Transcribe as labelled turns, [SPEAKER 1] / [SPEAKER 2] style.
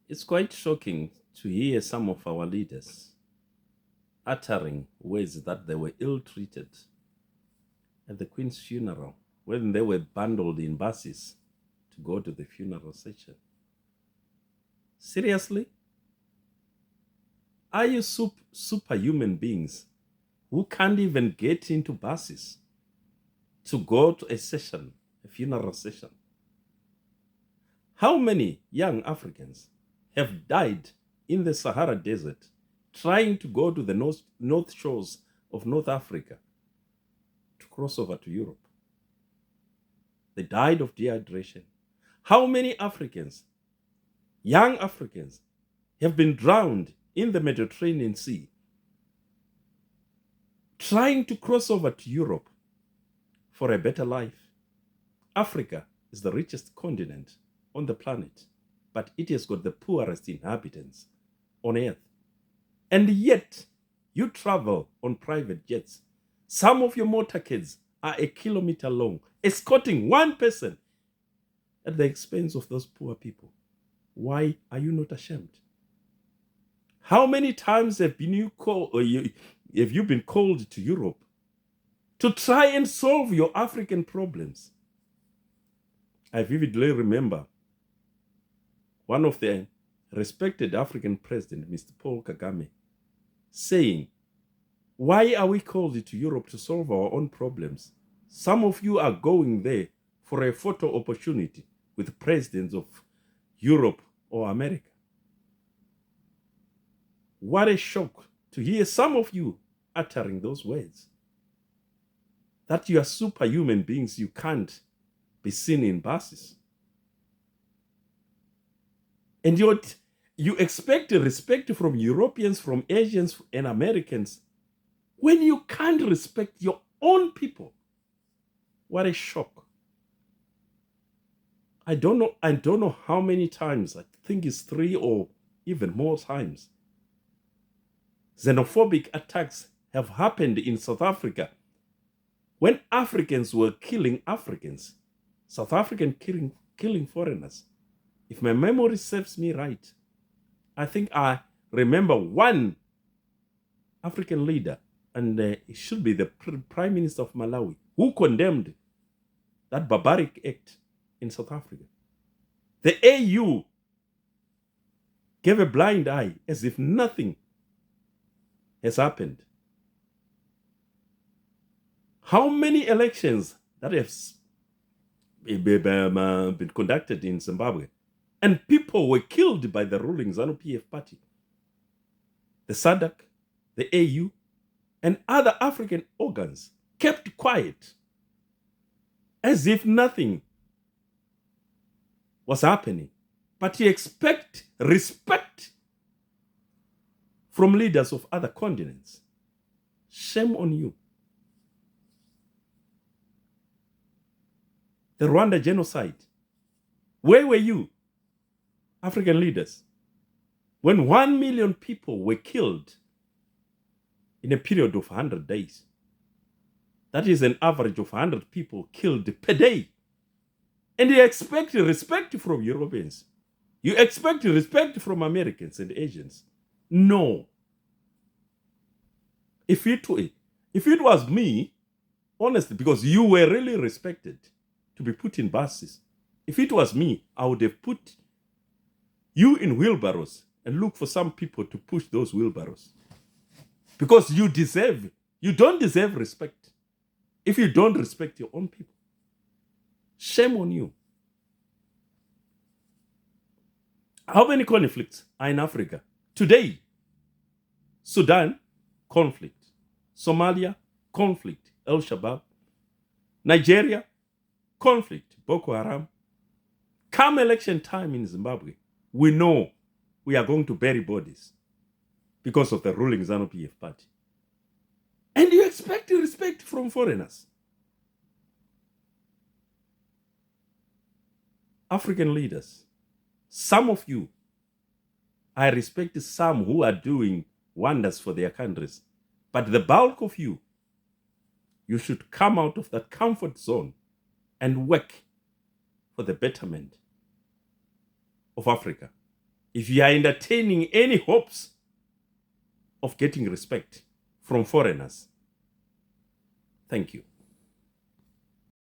[SPEAKER 1] It's quite shocking to hear some of our leaders uttering words that they were ill treated at the Queen's funeral when they were bundled in buses to go to the funeral session. Seriously? Are you superhuman beings who can't even get into buses to go to a session, a funeral session? How many young Africans have died in the Sahara Desert trying to go to the north shores of North Africa to cross over to Europe? They died of dehydration. How many Africans, young Africans, have been drowned in the Mediterranean Sea trying to cross over to Europe for a better life? Africa is the richest continent on the planet, but it has got the poorest inhabitants on earth. And yet, you travel on private jets. Some of your motorcades are a kilometer long, escorting one person at the expense of those poor people. Why are you not ashamed? How many times have you been called to Europe to try and solve your African problems? I vividly remember one of the respected African president, Mr. Paul Kagame, saying, why are we called to Europe to solve our own problems? Some of you are going there for a photo opportunity with presidents of Europe or America. What a shock to hear some of you uttering those words. That you are superhuman beings, you can't be seen in buses. And you expect respect from Europeans, from Asians, and Americans when you can't respect your own people. What a shock. I don't know how many times, I think it's 3 or even more times, xenophobic attacks have happened in South Africa when Africans were killing Africans, South African killing foreigners. If my memory serves me right, I think I remember one African leader, and it should be the Prime Minister of Malawi, who condemned that barbaric act in South Africa. The AU gave a blind eye as if nothing has happened. How many elections that have been conducted in Zimbabwe and people were killed by the ruling ZANU-PF party? The SADC, the AU, and other African organs kept quiet as if nothing was happening. But you expect respect from leaders of other continents. Shame on you. The Rwanda genocide. Where were you, African leaders, when 1 million people were killed in a period of 100 days? That is an average of 100 people killed per day. And you expect respect from Europeans. You expect respect from Americans and Asians. No. If it was me, honestly, because you were really respected to be put in buses, if it was me, I would have put you in wheelbarrows and look for some people to push those wheelbarrows. Because you don't deserve respect if you don't respect your own people. Shame on you. How many conflicts are in Africa? Today, Sudan, conflict. Somalia, conflict. Al-Shabaab. Nigeria, conflict. Boko Haram. Come election time in Zimbabwe, we know we are going to bury bodies because of the ruling ZANU-PF party. And you expect respect from foreigners. African leaders, some of you, I respect some who are doing wonders for their countries, but the bulk of you, you should come out of that comfort zone and work for the betterment of Africa. if you are entertaining any hopes of getting respect from foreigners, thank you.